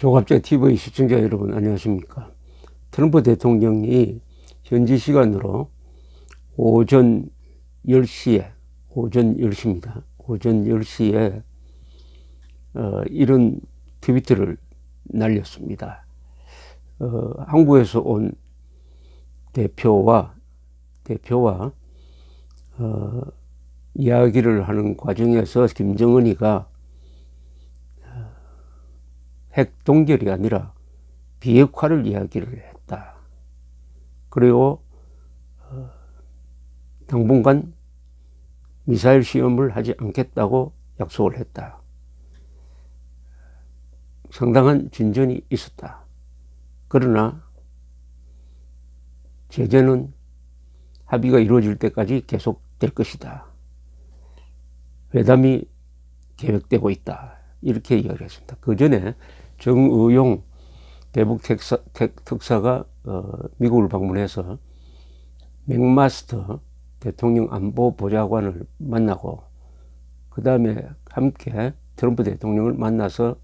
조갑제 TV 시청자 여러분 안녕하십니까. 트럼프 대통령이 현지 시간으로 오전 10시에 오전 10시에 이런 트위터를 날렸습니다. 한국에서 온 대표와 이야기를 하는 과정에서 김정은이가 핵 동결이 아니라 비핵화를 이야기를 했다. 그리고 당분간 미사일 시험을 하지 않겠다고 약속을 했다. 상당한 진전이 있었다. 그러나 제재는 합의가 이루어질 때까지 계속될 것이다. 회담이 계획되고 있다. 이렇게 이야기했습니다. 그 전에 정의용 대북 특사가 미국을 방문해서 맥마스터 대통령 안보 보좌관을 만나고 그 다음에 함께 트럼프 대통령을 만나서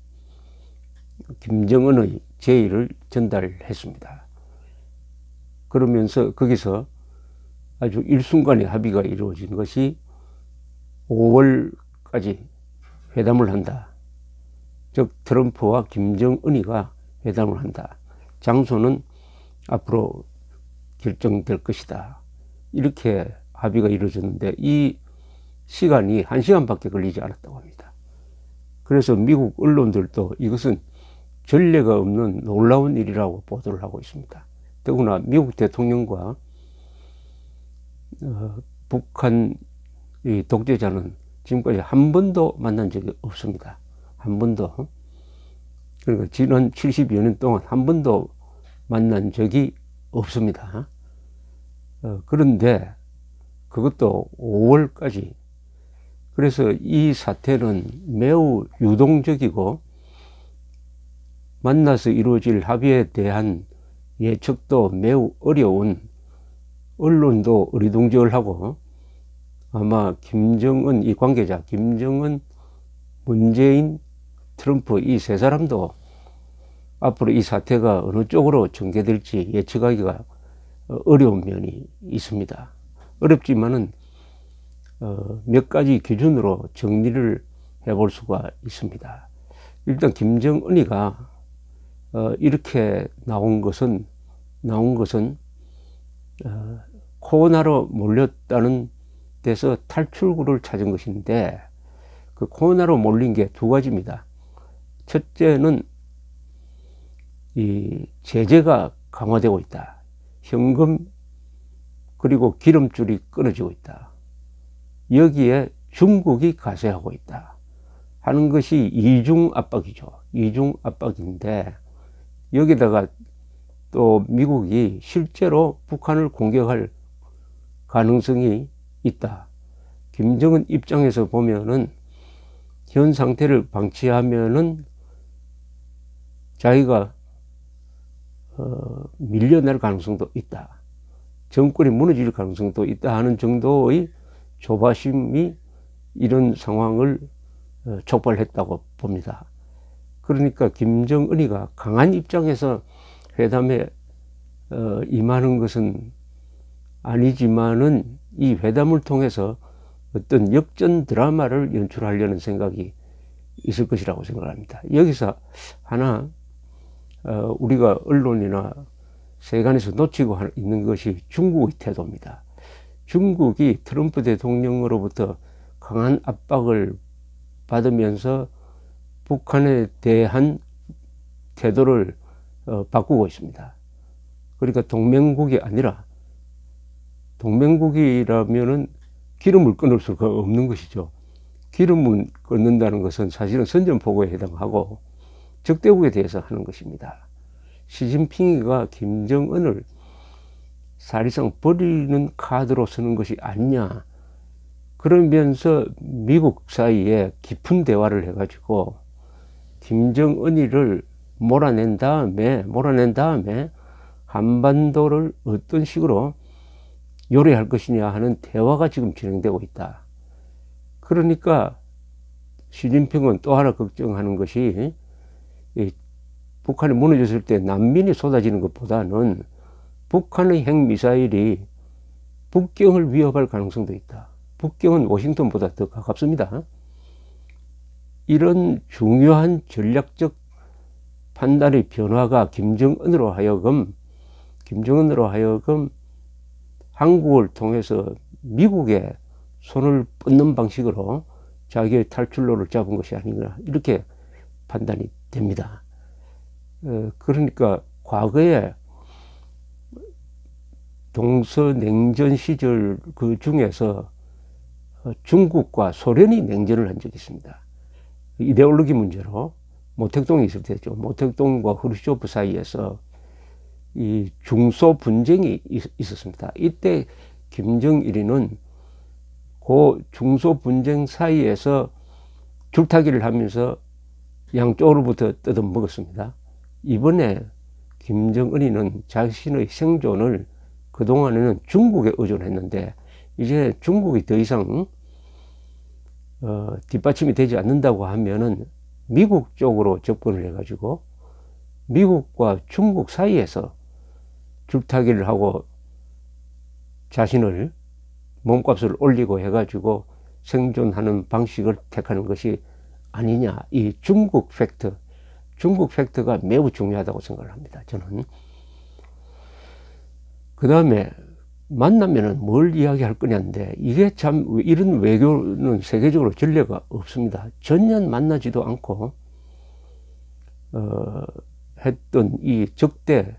김정은의 제의를 전달했습니다. 그러면서 거기서 아주 일순간에 합의가 이루어진 것이 5월까지 회담을 한다. 즉 트럼프와 김정은이가 회담을 한다. 장소는 앞으로 결정될 것이다. 이렇게 합의가 이루어졌는데 이 시간이 1시간밖에 걸리지 않았다고 합니다. 그래서 미국 언론들도 이것은 전례가 없는 놀라운 일이라고 보도를 하고 있습니다. 더구나 미국 대통령과 북한 독재자는 지금까지 한 번도 만난 적이 없습니다. 한 번도. 그러니까 지난 70여 년 동안 한 번도 만난 적이 없습니다. 그런데 그것도 5월까지. 그래서 이 사태는 매우 유동적이고 만나서 이루어질 합의에 대한 예측도 매우 어려운, 언론도 어리둥절하고 아마 김정은 이 관계자, 김정은, 문재인, 트럼프 이 세 사람도 앞으로 이 사태가 어느 쪽으로 전개될지 예측하기가 어려운 면이 있습니다. 어렵지만은 몇 가지 기준으로 정리를 해볼 수가 있습니다. 일단 김정은이가 이렇게 나온 것은 코로나로 몰렸다는 데서 탈출구를 찾은 것인데 그 코로나로 몰린 게 두 가지입니다. 첫째는 이 제재가 강화되고 있다. 현금 그리고 기름줄이 끊어지고 있다. 여기에 중국이 가세하고 있다 하는 것이 이중 압박이죠. 이중 압박인데 여기다가 또 미국이 실제로 북한을 공격할 가능성이 있다. 김정은 입장에서 보면은 현 상태를 방치하면은 자기가 밀려날 가능성도 있다. 정권이 무너질 가능성도 있다 하는 정도의 조바심이 이런 상황을 촉발했다고 봅니다. 그러니까 김정은이가 강한 입장에서 회담에 임하는 것은 아니지만은 이 회담을 통해서 어떤 역전 드라마를 연출하려는 생각이 있을 것이라고 생각합니다. 여기서 하나 우리가 언론이나 세간에서 놓치고 있는 것이 중국의 태도입니다. 중국이 트럼프 대통령으로부터 강한 압박을 받으면서 북한에 대한 태도를 바꾸고 있습니다. 그러니까 동맹국이 아니라, 동맹국이라면은 기름을 끊을 수가 없는 것이죠. 기름을 끊는다는 것은 사실은 선전포고에 해당하고 적대국에 대해서 하는 것입니다. 시진핑이가 김정은을 사실상 버리는 카드로 쓰는 것이 아니냐. 그러면서 미국 사이에 깊은 대화를 해가지고 김정은이를 몰아낸 다음에 한반도를 어떤 식으로 요리할 것이냐 하는 대화가 지금 진행되고 있다. 그러니까 시진핑은 또 하나 걱정하는 것이 북한이 무너졌을 때 난민이 쏟아지는 것보다는 북한의 핵미사일이 북경을 위협할 가능성도 있다. 북경은 워싱턴보다 더 가깝습니다. 이런 중요한 전략적 판단의 변화가 김정은으로 하여금 한국을 통해서 미국의 손을 뻗는 방식으로 자기의 탈출로를 잡은 것이 아닌가 이렇게 판단이 됩니다. 그러니까 과거에 동서냉전 시절 그 중에서 중국과 소련이 냉전을 한 적이 있습니다. 이데올로기 문제로 모택동이 있을 때죠. 모택동과 후르쇼프 사이에서 이 중소 분쟁이 있었습니다. 이때 김정일이는 그 중소 분쟁 사이에서 줄타기를 하면서 양쪽으로부터 뜯어먹었습니다. 이번에 김정은이는 자신의 생존을 그동안에는 중국에 의존했는데 이제 중국이 더 이상 뒷받침이 되지 않는다고 하면은 미국 쪽으로 접근을 해가지고 미국과 중국 사이에서 줄타기를 하고 자신을 몸값을 올리고 해가지고 생존하는 방식을 택하는 것이 아니냐. 이 중국 팩트가 매우 중요하다고 생각을 합니다. 저는. 그 다음에 만나면은 뭘 이야기할 거냐인데 이게 참 이런 외교는 세계적으로 전례가 없습니다. 전혀 만나지도 않고 했던 이 적대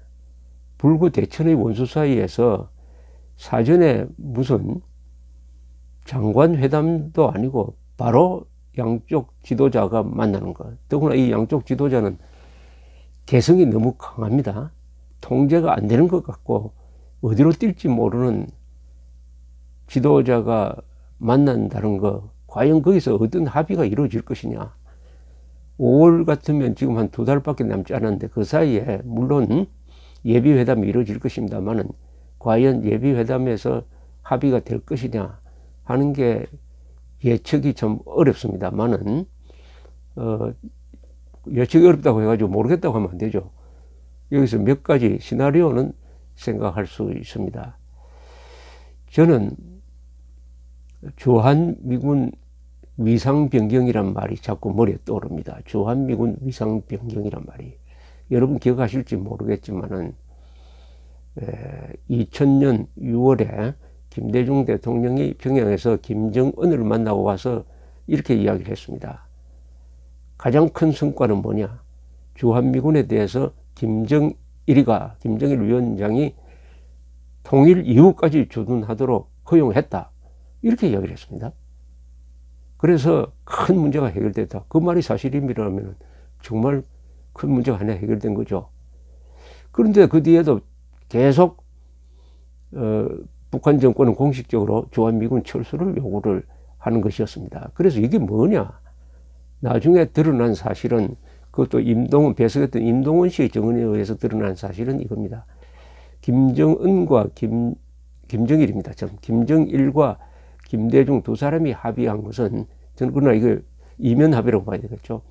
불구 대천의 원수 사이에서 사전에 무슨 장관 회담도 아니고 바로 양쪽 지도자가 만나는 것. 더구나 이 양쪽 지도자는 개성이 너무 강합니다. 통제가 안 되는 것 같고 어디로 뛸지 모르는 지도자가 만난다는 거, 과연 거기서 어떤 합의가 이루어질 것이냐. 5월 같으면 지금 한 2달밖에 남지 않았는데 그 사이에 물론 예비회담이 이루어질 것입니다만은 과연 예비회담에서 합의가 될 것이냐 하는 게 예측이 좀 어렵습니다만은 예측이 어렵다고 해가지고 모르겠다고 하면 안 되죠. 여기서 몇 가지 시나리오는 생각할 수 있습니다. 저는 주한미군 위상변경이란 말이 자꾸 머리에 떠오릅니다. 주한미군 위상변경이란 말이. 여러분 기억하실지 모르겠지만은 2000년 6월에 김대중 대통령이 평양에서 김정은을 만나고 와서 이렇게 이야기를 했습니다. 가장 큰 성과는 뭐냐? 주한미군에 대해서 김정일 위원장이 통일 이후까지 주둔하도록 허용했다. 이렇게 이야기를 했습니다. 그래서 큰 문제가 해결됐다. 그 말이 사실임이라면 정말 큰 문제가 하나 해결된 거죠. 그런데 그 뒤에도 계속 북한 정권은 공식적으로 주한미군 철수를 요구를 하는 것이었습니다. 그래서 이게 뭐냐? 나중에 드러난 사실은 그것도 배석했던 임동원 씨의 증언에 의해서 드러난 사실은 이겁니다. 김정은과 김정일입니다. 김정일과 김대중 두 사람이 합의한 것은 저는 그러나 이걸 이면 합의라고 봐야 되겠죠.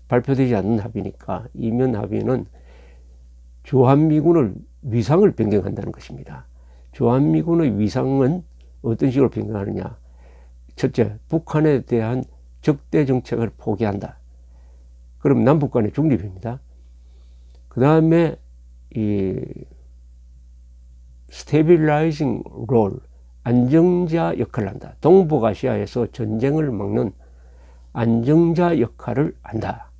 발표되지 않는 합의니까 이면 합의는 주한미군을 위상을 변경한다는 것입니다. 주한미군의 위상은 어떤 식으로 변경하느냐. 첫째, 북한에 대한 적대 정책을 포기한다. 그럼 남북 간의 중립입니다. 그 다음에 이 스테빌라이징 롤, 안정자 역할을 한다. 동북아시아에서 전쟁을 막는 안정자 역할을 한다.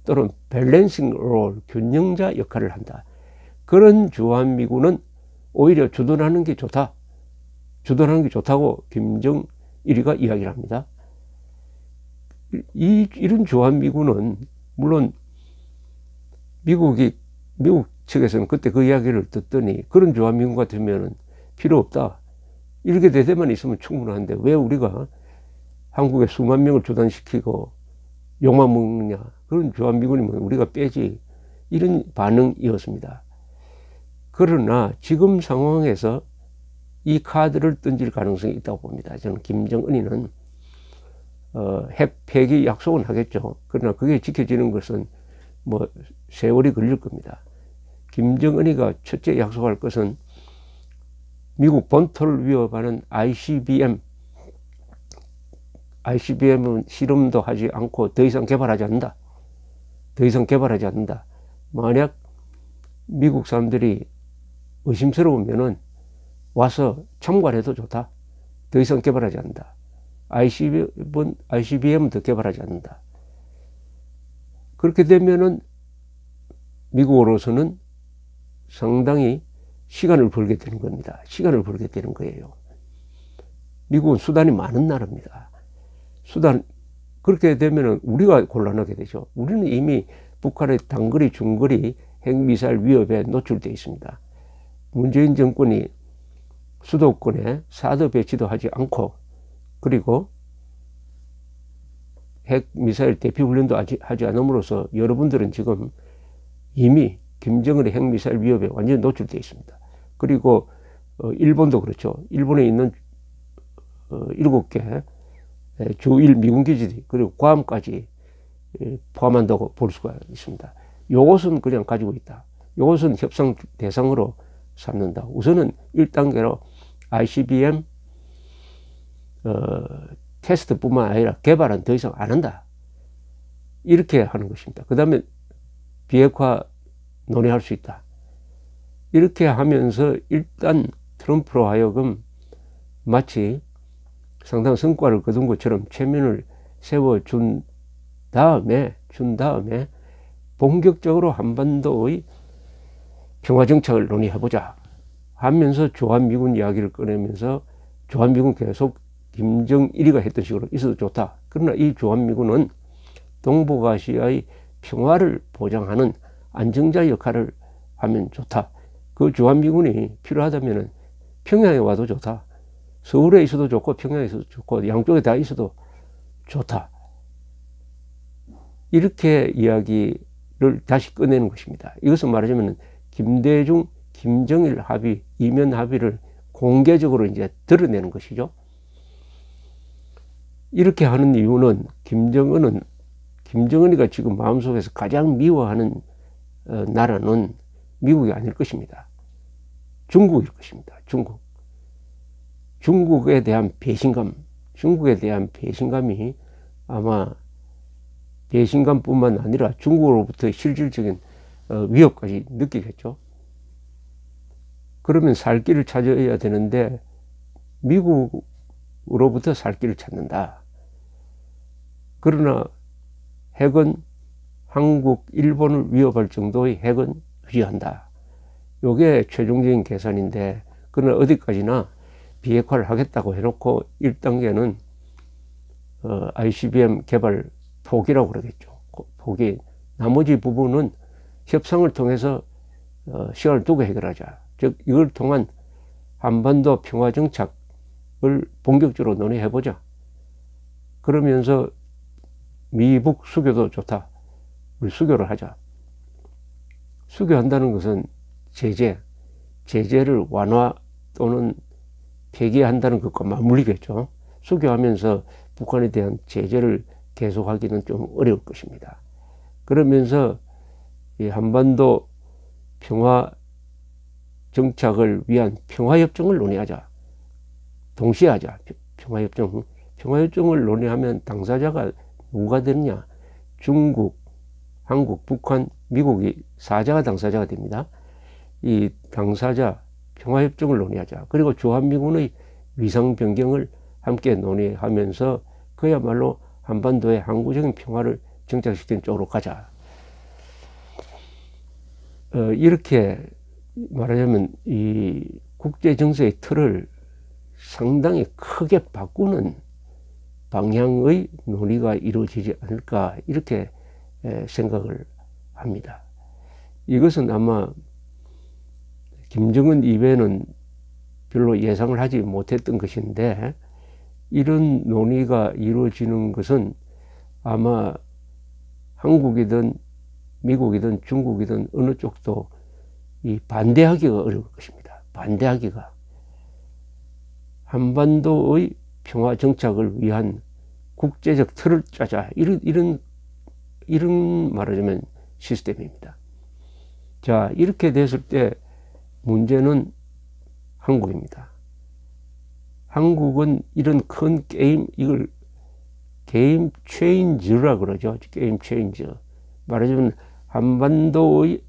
또는 밸런싱 롤, 균형자 역할을 한다. 그런 주한미군은 오히려 주둔하는 게 좋다. 주둔하는 게 좋다고 김정일이가 이야기를 합니다. 이런 주한미군은 물론 미국 측에서는 그때 그 이야기를 듣더니 그런 주한미군 같으면 필요 없다. 이렇게 대대만 있으면 충분한데 왜 우리가 한국에 수만 명을 주둔시키고 욕만 먹느냐. 그런 주한미군이면 우리가 빼지. 이런 반응이었습니다. 그러나 지금 상황에서 이 카드를 던질 가능성이 있다고 봅니다. 저는 김정은이는 핵 폐기 약속은 하겠죠. 그러나 그게 지켜지는 것은 뭐 세월이 걸릴 겁니다. 김정은이가 첫째 약속할 것은 미국 본토를 위협하는 ICBM은 실험도 하지 않고 더 이상 개발하지 않는다. 더 이상 개발하지 않는다. 만약 미국 사람들이 의심스러우면은 와서 참관해도 좋다. 더 이상 개발하지 않는다. ICBM도 개발하지 않는다. 그렇게 되면은 미국으로서는 상당히 시간을 벌게 되는 겁니다. 시간을 벌게 되는 거예요. 미국은 수단이 많은 나라입니다. 그렇게 되면은 우리가 곤란하게 되죠. 우리는 이미 북한의 단거리, 중거리 핵미사일 위협에 노출되어 있습니다. 문재인 정권이 수도권에 사드 배치도 하지 않고, 그리고 핵미사일 대피 훈련도 하지 않음으로써 여러분들은 지금 이미 김정은의 핵미사일 위협에 완전히 노출되어 있습니다. 그리고 일본도 그렇죠. 일본에 있는 7개 주1 미군 기지들이, 그리고 괌까지 포함한다고 볼 수가 있습니다. 요것은 그냥 가지고 있다. 요것은 협상 대상으로 삼는다. 우선은 1단계로 ICBM 테스트뿐만 아니라 개발은 더 이상 안 한다. 이렇게 하는 것입니다. 그 다음에 비핵화 논의할 수 있다. 이렇게 하면서 일단 트럼프로 하여금 마치 상당한 성과를 거둔 것처럼 체면을 세워준 다음에 본격적으로 한반도의 평화정착을 논의해보자 하면서 주한미군 이야기를 꺼내면서 주한미군 계속 김정일이가 했던 식으로 있어도 좋다. 그러나 이 주한미군은 동북아시아의 평화를 보장하는 안정자 역할을 하면 좋다. 그 주한미군이 필요하다면 평양에 와도 좋다. 서울에 있어도 좋고 평양에 있어도 좋고 양쪽에 다 있어도 좋다. 이렇게 이야기를 다시 꺼내는 것입니다. 이것은 말하자면 김대중, 김정일 합의, 이면 합의를 공개적으로 이제 드러내는 것이죠. 이렇게 하는 이유는 김정은이가 지금 마음속에서 가장 미워하는 나라는 미국이 아닐 것입니다. 중국일 것입니다. 중국에 대한 배신감이 아마 배신감뿐만 아니라 중국으로부터의 실질적인 위협까지 느끼겠죠. 그러면 살 길을 찾아야 되는데 미국으로부터 살 길을 찾는다. 그러나 핵은 한국, 일본을 위협할 정도의 핵은 유지한다. 이게 최종적인 계산인데, 그러나 어디까지나 비핵화를 하겠다고 해놓고 1단계는 ICBM 개발 포기라고 그러겠죠. 포기. 나머지 부분은 협상을 통해서 시간을 두고 해결하자. 즉 이걸 통한 한반도 평화정착을 본격적으로 논의해보자. 그러면서 미북 수교도 좋다. 우리 수교를 하자. 수교한다는 것은 제재를 완화 또는 폐기한다는 것과 맞물리겠죠. 수교하면서 북한에 대한 제재를 계속하기는 좀 어려울 것입니다. 그러면서 이 한반도 평화 정착을 위한 평화협정을 논의하자. 동시에 하자. 평화협정을 논의하면 당사자가 누가 되느냐? 중국, 한국, 북한, 미국이 사자가 당사자가 됩니다. 이 당사자 평화협정을 논의하자. 그리고 주한미군의 위상 변경을 함께 논의하면서 그야말로 한반도의 항구적인 평화를 정착시키는 쪽으로 가자. 이렇게 말하자면 이 국제 정세의 틀을 상당히 크게 바꾸는 방향의 논의가 이루어지지 않을까, 이렇게 생각을 합니다. 이것은 아마 김정은 이외에는 별로 예상을 하지 못했던 것인데, 이런 논의가 이루어지는 것은 아마 한국이든 미국이든 중국이든 어느 쪽도 이 반대하기가 어려울 것입니다. 반대하기가. 한반도의 평화 정착을 위한 국제적 틀을 짜자. 이런 말하자면 시스템입니다. 자, 이렇게 됐을 때 문제는 한국입니다. 한국은 이런 큰 게임, 이걸 게임 체인저라 그러죠. 게임 체인저. 말하자면 한반도의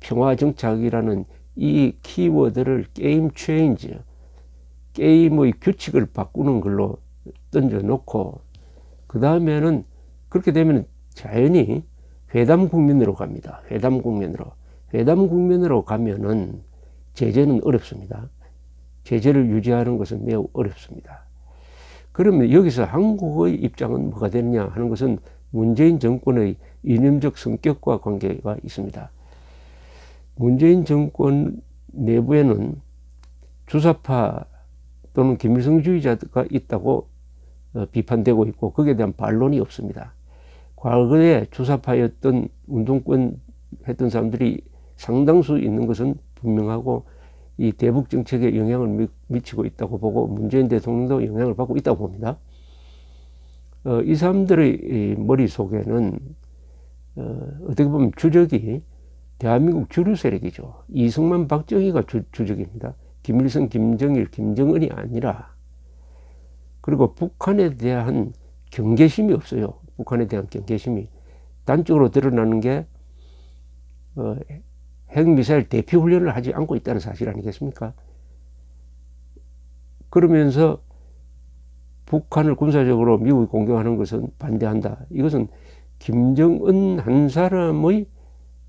평화 정착이라는 이 키워드를 게임 체인저, 게임의 규칙을 바꾸는 걸로 던져놓고, 그 다음에는 그렇게 되면 자연히 회담 국면으로 갑니다. 회담 국면으로. 회담 국면으로 가면은 제재는 어렵습니다. 제재를 유지하는 것은 매우 어렵습니다. 그러면 여기서 한국의 입장은 뭐가 되느냐 하는 것은 문재인 정권의 이념적 성격과 관계가 있습니다. 문재인 정권 내부에는 주사파 또는 김일성주의자가 있다고 비판되고 있고, 거기에 대한 반론이 없습니다. 과거에 주사파였던 운동권 했던 사람들이 상당수 있는 것은 분명하고, 이 대북 정책에 영향을 미치고 있다고 보고, 문재인 대통령도 영향을 받고 있다고 봅니다. 이 사람들의 머릿속에는 어떻게 보면 주적이 대한민국 주류 세력이죠. 이승만, 박정희가 주적입니다. 김일성, 김정일, 김정은이 아니라. 그리고 북한에 대한 경계심이 없어요. 북한에 대한 경계심이. 단적으로 드러나는 게 핵미사일 대피 훈련을 하지 않고 있다는 사실 아니겠습니까? 그러면서 북한을 군사적으로 미국이 공격하는 것은 반대한다. 이것은 김정은 한 사람의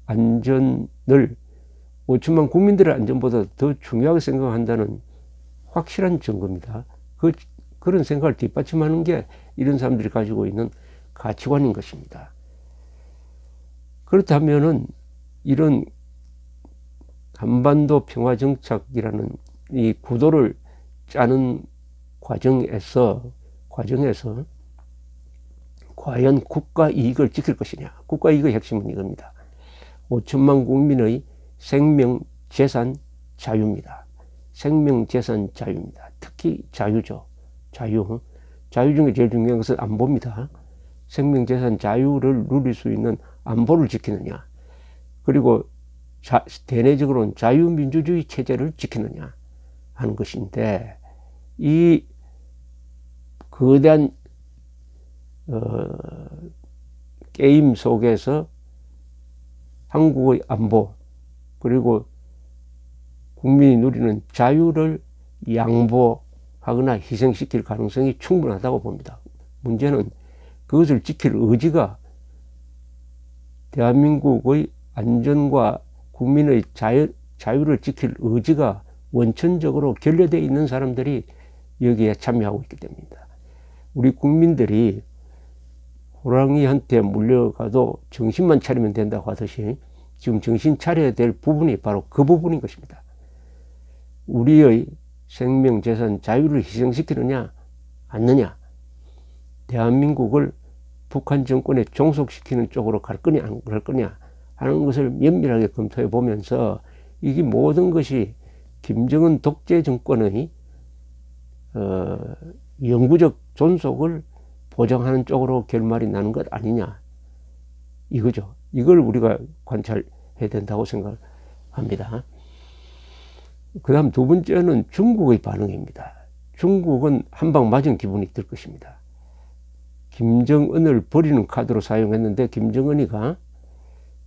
안전을 5천만 국민들의 안전보다 더 중요하게 생각한다는 확실한 증거입니다. 그런 생각을 뒷받침하는 게 이런 사람들이 가지고 있는 가치관인 것입니다. 그렇다면은 이런 한반도 평화정착이라는 이 구도를 짜는 과정에서 과연 국가 이익을 지킬 것이냐. 국가 이익의 핵심은 이겁니다. 5천만 국민의 생명, 재산, 자유입니다. 생명, 재산, 자유입니다. 특히 자유죠. 자유 중에 제일 중요한 것은 안보입니다. 생명, 재산, 자유를 누릴 수 있는 안보를 지키느냐, 그리고 대내적으로는 자유민주주의 체제를 지키느냐 하는 것인데, 이 거대한 게임 속에서 한국의 안보, 그리고 국민이 누리는 자유를 양보하거나 희생시킬 가능성이 충분하다고 봅니다. 문제는 그것을 지킬 의지가, 대한민국의 안전과 국민의 자유를 지킬 의지가 원천적으로 결여되어 있는 사람들이 여기에 참여하고 있기 때문입니다. 우리 국민들이 호랑이한테 물려가도 정신만 차리면 된다고 하듯이 지금 정신 차려야 될 부분이 바로 그 부분인 것입니다. 우리의 생명, 재산, 자유를 희생시키느냐 않느냐, 대한민국을 북한 정권에 종속시키는 쪽으로 갈 거냐 안 갈 거냐 하는 것을 면밀하게 검토해 보면서, 이게 모든 것이 김정은 독재 정권의 영구적 존속을 보장하는 쪽으로 결말이 나는 것 아니냐, 이거죠. 이걸 우리가 관찰해야 된다고 생각합니다. 그 다음 두 번째는 중국의 반응입니다. 중국은 한 방 맞은 기분이 들 것입니다. 김정은을 버리는 카드로 사용했는데 김정은이가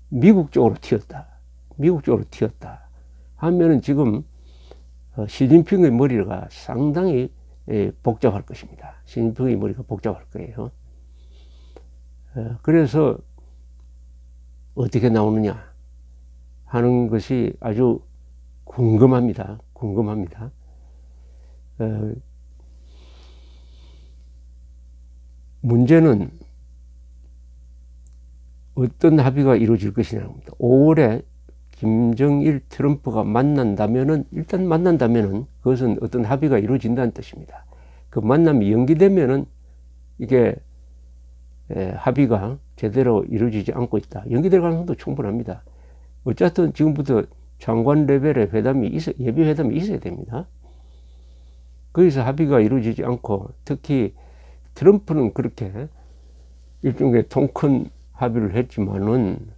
미국 쪽으로 튀었다. 미국 쪽으로 튀었다 하면은 지금 시진핑의 머리가 상당히 복잡할 것입니다. 시진핑의 머리가 복잡할 거예요. 그래서 어떻게 나오느냐 하는 것이 아주 궁금합니다. 궁금합니다. 문제는 어떤 합의가 이루어질 것이냐입니다. 5월에 김정일, 트럼프가 만난다면은, 일단 만난다면은 그것은 어떤 합의가 이루어진다는 뜻입니다. 그 만남이 연기되면은 이게 합의가 제대로 이루어지지 않고 있다. 연기될 가능성도 충분합니다. 어쨌든 지금부터 장관 레벨의 회담이 예비 회담이 있어야 됩니다. 거기서 합의가 이루어지지 않고, 특히 트럼프는 그렇게 일종의 통큰 합의를 했지만은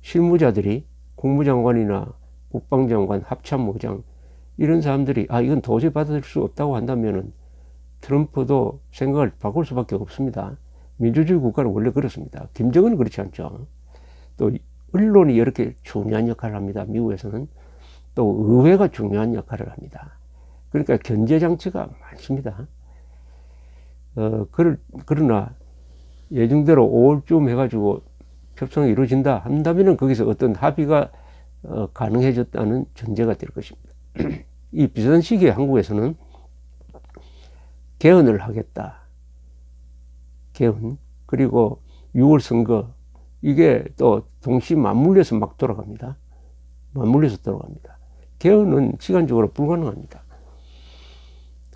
실무자들이 국무장관이나 국방장관, 합참의장 이런 사람들이 이건 도저히 받아들일 수 없다고 한다면은 트럼프도 생각을 바꿀 수밖에 없습니다. 민주주의 국가는 원래 그렇습니다. 김정은은 그렇지 않죠. 또 언론이 이렇게 중요한 역할을 합니다. 미국에서는 또 의회가 중요한 역할을 합니다. 그러니까 견제장치가 많습니다. 그러나 예정대로 5월쯤 해가지고 협상이 이루어진다 한다면은 거기서 어떤 합의가 가능해졌다는 전제가 될 것입니다. 이 비슷한 시기에 한국에서는 개헌을 하겠다. 개헌. 그리고 6월 선거. 이게 또 동시 맞물려서 막 돌아갑니다. 맞물려서 돌아갑니다. 개헌은 시간적으로 불가능합니다.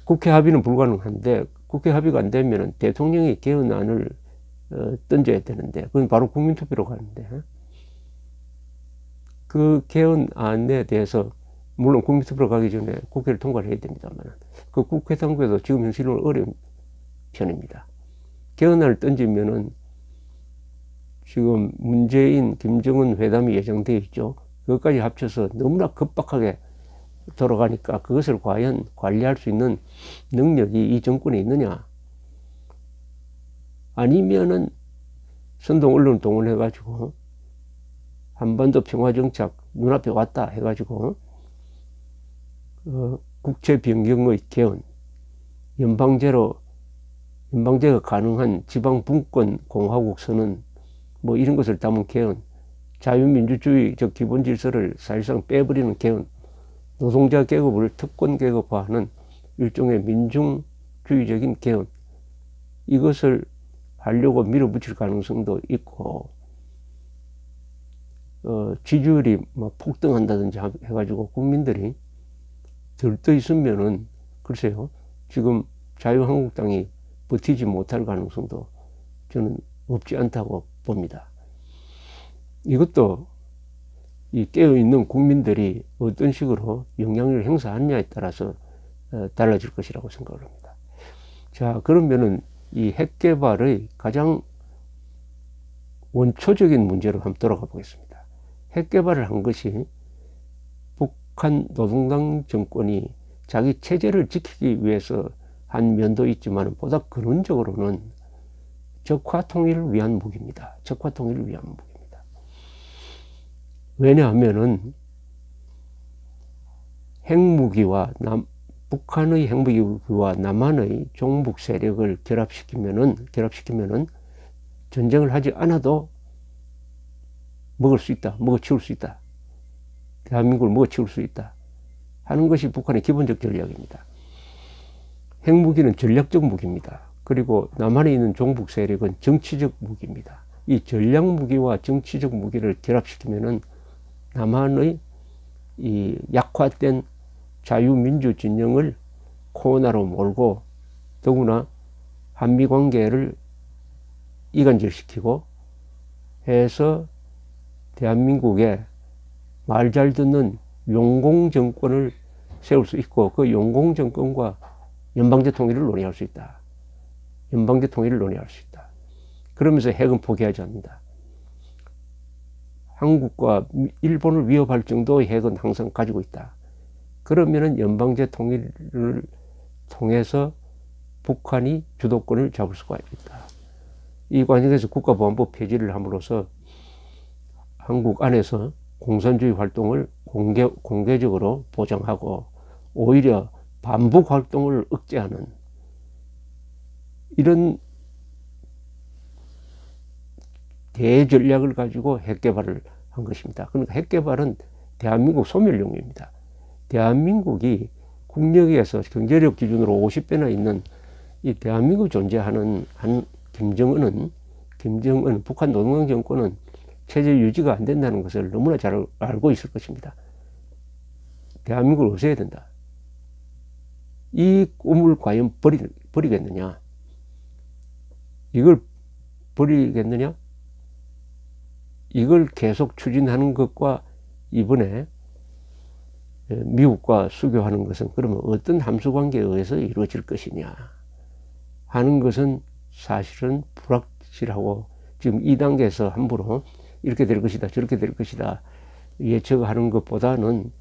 국회 합의는 불가능한데 국회 합의가 안 되면 대통령이 개헌안을 던져야 되는데 그건 바로 국민투표로 가는데 그 개헌안에 대해서 물론 국민투표로 가기 전에 국회를 통과를 해야 됩니다만 그 국회 통과도 지금 현실은 어려운 편입니다. 개헌안을 던지면은 지금 문재인, 김정은 회담이 예정되어 있죠. 그것까지 합쳐서 너무나 급박하게 돌아가니까 그것을 과연 관리할 수 있는 능력이 이 정권에 있느냐. 아니면은 선동 언론 동원해가지고 한반도 평화정착 눈앞에 왔다 해가지고 국채 변경의 개헌, 연방제가 가능한 지방분권 공화국 선언 뭐 이런 것을 담은 개헌, 자유민주주의적 기본 질서를 사실상 빼버리는 개헌, 노동자 계급을 특권 계급화하는 일종의 민중주의적인 개헌, 이것을 하려고 밀어붙일 가능성도 있고 지지율이 뭐 폭등한다든지 해가지고 국민들이 들떠 있으면은 글쎄요 지금 자유한국당이 버티지 못할 가능성도 저는 없지 않다고 봅니다. 이것도 이 깨어있는 국민들이 어떤 식으로 영향력을 행사하느냐에 따라서 달라질 것이라고 생각을 합니다. 자, 그러면은 이 핵개발의 가장 원초적인 문제로 한번 돌아가 보겠습니다. 핵개발을 한 것이 북한 노동당 정권이 자기 체제를 지키기 위해서 한 면도 있지만 보다 근원적으로는 적화 통일을 위한 무기입니다. 적화 통일을 위한 무기입니다. 왜냐하면은 북한의 핵무기와 남한의 종북 세력을 결합시키면은 전쟁을 하지 않아도 먹을 수 있다. 먹어치울 수 있다. 대한민국을 먹어치울 수 있다. 하는 것이 북한의 기본적 전략입니다. 핵무기는 전략적 무기입니다. 그리고 남한에 있는 종북 세력은 정치적 무기입니다. 이 전략 무기와 정치적 무기를 결합시키면은 남한의 이 약화된 자유민주 진영을 코너로 몰고 더구나 한미 관계를 이간질시키고 해서 대한민국에 말 잘 듣는 용공정권을 세울 수 있고 그 용공정권과 연방제 통일을 논의할 수 있다. 연방제 통일을 논의할 수 있다. 그러면서 핵은 포기하지 않는다. 한국과 일본을 위협할 정도의 핵은 항상 가지고 있다. 그러면은 연방제 통일을 통해서 북한이 주도권을 잡을 수가 있다. 이 과정에서 국가보안법 폐지를 함으로써 한국 안에서 공산주의 활동을 공개적으로 보장하고 오히려 반북 활동을 억제하는 이런 대전략을 가지고 핵개발을 한 것입니다. 그러니까 핵개발은 대한민국 소멸용입니다. 대한민국이 국력에서 경제력 기준으로 50배나 있는 이 대한민국 존재하는 한 김정은 북한 노동당 정권은 체제 유지가 안 된다는 것을 너무나 잘 알고 있을 것입니다. 대한민국을 없애야 된다. 이 꿈을 과연 버리겠느냐? 이걸 버리겠느냐? 이걸 계속 추진하는 것과 이번에 미국과 수교하는 것은 그러면 어떤 함수관계에 의해서 이루어질 것이냐 하는 것은 사실은 불확실하고 지금 2단계에서 함부로 이렇게 될 것이다 저렇게 될 것이다 예측하는 것보다는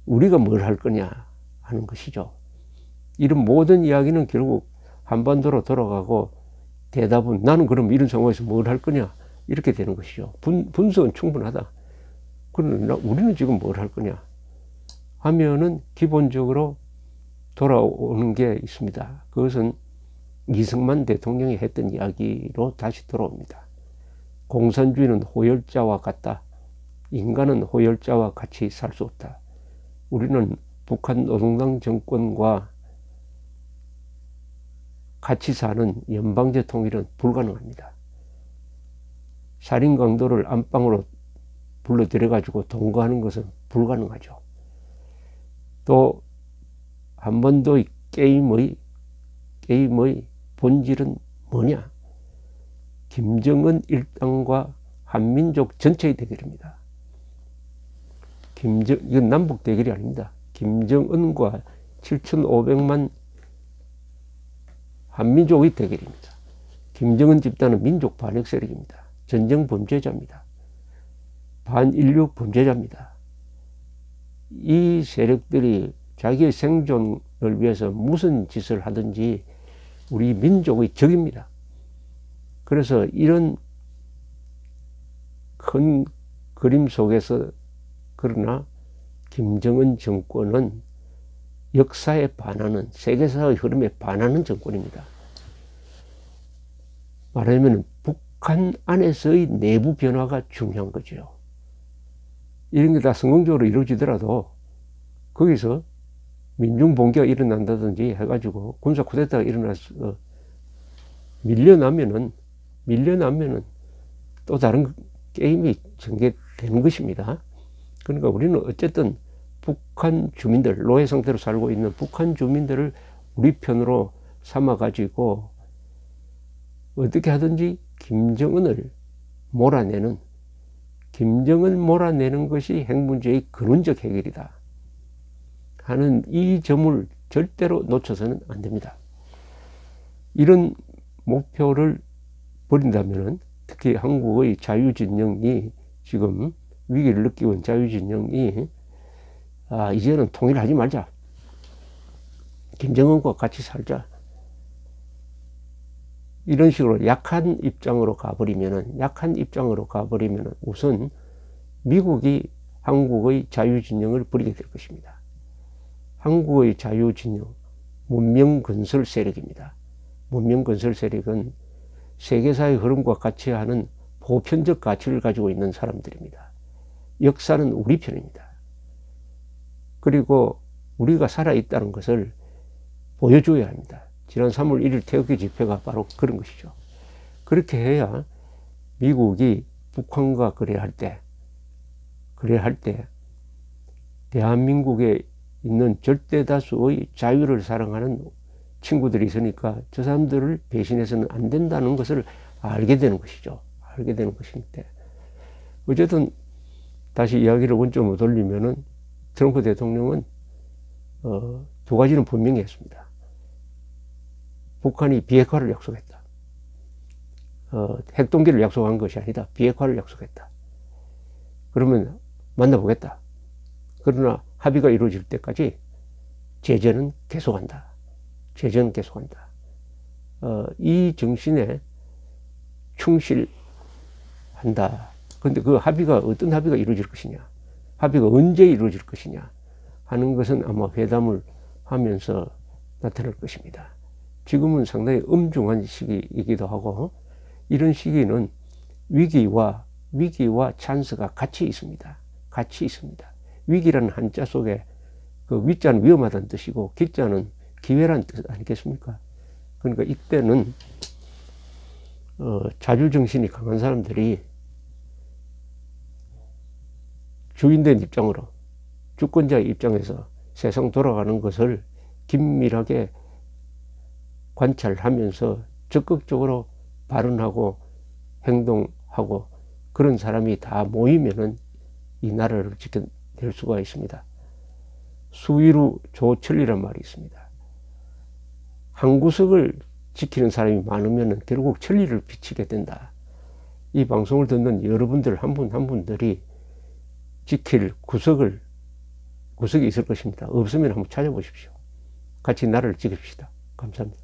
우리가 뭘 할 거냐 하는 것이죠. 이런 모든 이야기는 결국 한반도로 돌아가고 대답은 나는 그럼 이런 상황에서 뭘 할 거냐 이렇게 되는 것이죠. 분석은 충분하다. 그러나 우리는 지금 뭘 할 거냐 하면은 기본적으로 돌아오는 게 있습니다. 그것은 이승만 대통령이 했던 이야기로 다시 돌아옵니다. 공산주의는 호열자와 같다. 인간은 호열자와 같이 살 수 없다. 우리는 북한 노동당 정권과 같이 사는 연방제 통일은 불가능합니다. 살인 강도를 안방으로 불러들여 가지고 동거하는 것은 불가능하죠. 또 한반도의 게임의 본질은 뭐냐? 김정은 일당과 한민족 전체의 대결입니다. 이건 남북 대결이 아닙니다. 김정은과 7,500만 한민족의 대결입니다. 김정은 집단은 민족 반역 세력입니다. 전쟁 범죄자입니다. 반인류 범죄자입니다. 이 세력들이 자기의 생존을 위해서 무슨 짓을 하든지 우리 민족의 적입니다. 그래서 이런 큰 그림 속에서 그러나 김정은 정권은 역사에 반하는 세계사의 흐름에 반하는 정권입니다. 말하자면 북한 안에서의 내부 변화가 중요한 거죠. 이런 게 다 성공적으로 이루어지더라도 거기서 민중봉기가 일어난다든지 해가지고 군사 쿠데타가 일어나서 밀려나면은 또 다른 게임이 전개되는 것입니다. 그러니까 우리는 어쨌든 북한 주민들, 노예 상태로 살고 있는 북한 주민들을 우리 편으로 삼아가지고 어떻게 하든지 김정은을 몰아내는 것이 핵 문제의 근원적 해결이다 하는 이 점을 절대로 놓쳐서는 안 됩니다. 이런 목표를 버린다면은 특히 한국의 자유진영이 지금 위기를 느끼고 있는 자유진영이 이제는 통일하지 말자. 김정은과 같이 살자. 이런 식으로 약한 입장으로 가버리면은 우선 미국이 한국의 자유진영을 버리게 될 것입니다. 한국의 자유진영, 문명건설 세력입니다. 문명건설 세력은 세계사의 흐름과 같이 하는 보편적 가치를 가지고 있는 사람들입니다. 역사는 우리 편입니다. 그리고 우리가 살아있다는 것을 보여줘야 합니다. 지난 3월 1일 태극기 집회가 바로 그런 것이죠. 그렇게 해야 미국이 북한과 거래할 때 대한민국에 있는 절대 다수의 자유를 사랑하는 친구들이 있으니까 저 사람들을 배신해서는 안 된다는 것을 알게 되는 것이죠. 알게 되는 것인데 어쨌든 다시 이야기를 원점으로 돌리면은 트럼프 대통령은 두 가지는 분명히 했습니다. 북한이 비핵화를 약속했다. 핵동기를 약속한 것이 아니다. 비핵화를 약속했다. 그러면 만나보겠다. 그러나 합의가 이루어질 때까지 제재는 계속한다. 이 정신에 충실한다. 그런데 그 합의가 어떤 합의가 이루어질 것이냐, 합의가 언제 이루어질 것이냐 하는 것은 아마 회담을 하면서 나타날 것입니다. 지금은 상당히 엄중한 시기이기도 하고 이런 시기는 위기와 찬스가 같이 있습니다. 위기라는 한자 속에 그 위자는 위험하다는 뜻이고 기자는 기회라는 뜻 아니겠습니까? 그러니까 이때는 자주정신이 강한 사람들이 주인된 입장으로 주권자의 입장에서 세상 돌아가는 것을 긴밀하게 관찰하면서 적극적으로 발언하고 행동하고 그런 사람이 다 모이면은 이 나라를 지켜낼 수가 있습니다. 수위루 조천리란 말이 있습니다. 한 구석을 지키는 사람이 많으면 결국 천리를 비치게 된다. 이 방송을 듣는 여러분들 한 분 한 분들이 지킬 구석이 있을 것입니다. 없으면 한번 찾아보십시오. 같이 나라를 지킵시다. 감사합니다.